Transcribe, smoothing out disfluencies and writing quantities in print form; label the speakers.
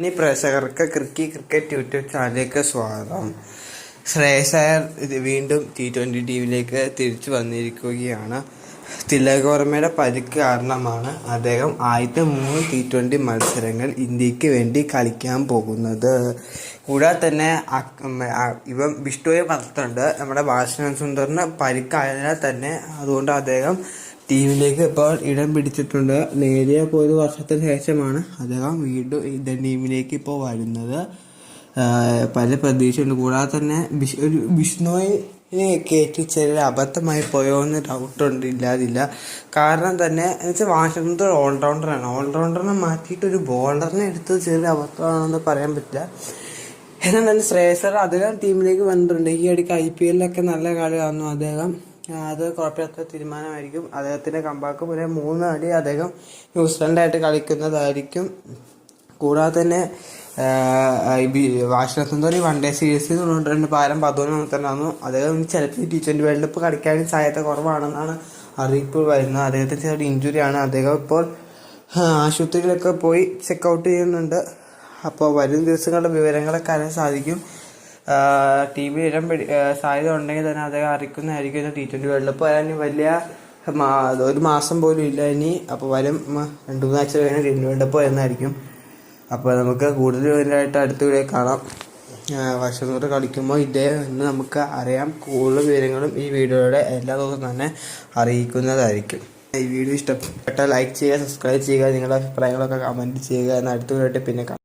Speaker 1: ഇനി പ്രേക്ഷകർക്ക് cricket YouTube ചാനലിലേക്ക് സ്വാഗതം. ശ്രേയസ് അയ്യർ വീണ്ടും T20 ടീമിലേക്ക് തിരിച്ചു വന്നിരിക്കുകയാണ്. തിലക് വർമ്മയുടെ പരിക്ക് കാരണമാണ് അദ്ദേഹം ആദ്യത്തെ 3 T20 മത്സരങ്ങൾ ഇന്ത്യക്ക് വേണ്ടി കളിക്കാൻ പോകുന്നത്. കൂടാതെ തന്നെ ഇവൻ വിഷ്ണുവെ പറഞ്ഞിട്ടുണ്ട്, നമ്മുടെ വാഷിംഗ്ടൺ സുന്ദറിന് പരിക്കായതിനാൽ തന്നെ അതുകൊണ്ട് അദ്ദേഹം ടീമിലേക്ക് ഇപ്പോൾ ഇടം പിടിച്ചിട്ടുണ്ട്. നേരിയ ഒരു വർഷത്തിന് ശേഷമാണ് അദ്ദേഹം വീണ്ടും ഇന്ത്യൻ ടീമിലേക്ക് ഇപ്പോൾ വരുന്നത്. പല പ്രതീക്ഷയുണ്ട്. കൂടാതെ തന്നെ വിഷ്ണുവിനെ കയറ്റി ചെറിയ അബദ്ധമായി പോയോ എന്ന് ഡൗട്ടുണ്ട്, ഇല്ലാതില്ല. കാരണം തന്നെ എന്നുവെച്ചാൽ വാഷിംഗ്ടൺ ഓൾറൗണ്ടറിനെ മാറ്റിയിട്ട് ഒരു ബോളറിനെ എടുത്തത് ചെറിയ അബദ്ധമാണെന്ന് പറയാൻ പറ്റില്ല. എന്നാൽ തന്നെ ശ്രേയസ് അദ്ദേഹം ടീമിലേക്ക് വന്നിട്ടുണ്ട്. ഈ ഇടയ്ക്ക് IPL നല്ല കളി വന്നു അദ്ദേഹം. അത് കുഴപ്പമില്ലാത്ത തീരുമാനമായിരിക്കും. അദ്ദേഹത്തിൻ്റെ കമ്പാക്ക് പിന്നെ 3 കളി അദ്ദേഹം ന്യൂസിലൻഡായിട്ട് കളിക്കുന്നതായിരിക്കും. കൂടാതെ തന്നെ വാഷിംഗ്ടൺ സുന്ദർ വൺ ഡേ സീരീസിൽ 92 പാരം 13 തന്നെയായിരുന്നു. അദ്ദേഹം ചിലപ്പോൾ T20 വേൾഡ് കപ്പ് കളിക്കാനും സാധ്യത കുറവാണെന്നാണ് അറിയിപ്പ് വരുന്നത്. അദ്ദേഹത്തിന് ചെറിയ ഇഞ്ചുറിയാണ്. അദ്ദേഹം ഇപ്പോൾ ആശുപത്രിയിലൊക്കെ പോയി ചെക്കൗട്ട് ചെയ്യുന്നുണ്ട്. അപ്പോൾ വരും ദിവസങ്ങളുടെ വിവരങ്ങളൊക്കെ അറിയാൻ സാധിക്കും. ടീമിൽ ഇടം സാധ്യത ഉണ്ടെങ്കിൽ തന്നെ അദ്ദേഹം അറിയിക്കുന്നതായിരിക്കും. T20 വേൾഡ് കപ്പ് വരാൻ വലിയ ഒരു മാസം പോലും ഇല്ല ഇനി. അപ്പോൾ വരും 2-3 ആഴ്ച കഴിഞ്ഞ് T20 വേൾഡ് കപ്പ് വരുന്നതായിരിക്കും. അപ്പോൾ നമുക്ക് കൂടുതൽ വിവരമായിട്ട് അടുത്ത വീഡിയോ കാണാം. വർഷത്തോട് കളിക്കുമ്പോൾ ഇതേ എന്ന് നമുക്ക് അറിയാം. കൂടുതൽ വിവരങ്ങളും ഈ വീഡിയോയുടെ എല്ലാ ദിവസവും തന്നെ അറിയിക്കുന്നതായിരിക്കും. ഈ വീഡിയോ ഇഷ്ടപ്പെട്ട ലൈക്ക് ചെയ്യുക, സബ്സ്ക്രൈബ് ചെയ്യുക, നിങ്ങളുടെ അഭിപ്രായങ്ങളൊക്കെ കമൻറ്റ് ചെയ്യുക. എന്ന് അടുത്ത വീഡിയോ പിന്നെ കാണാം.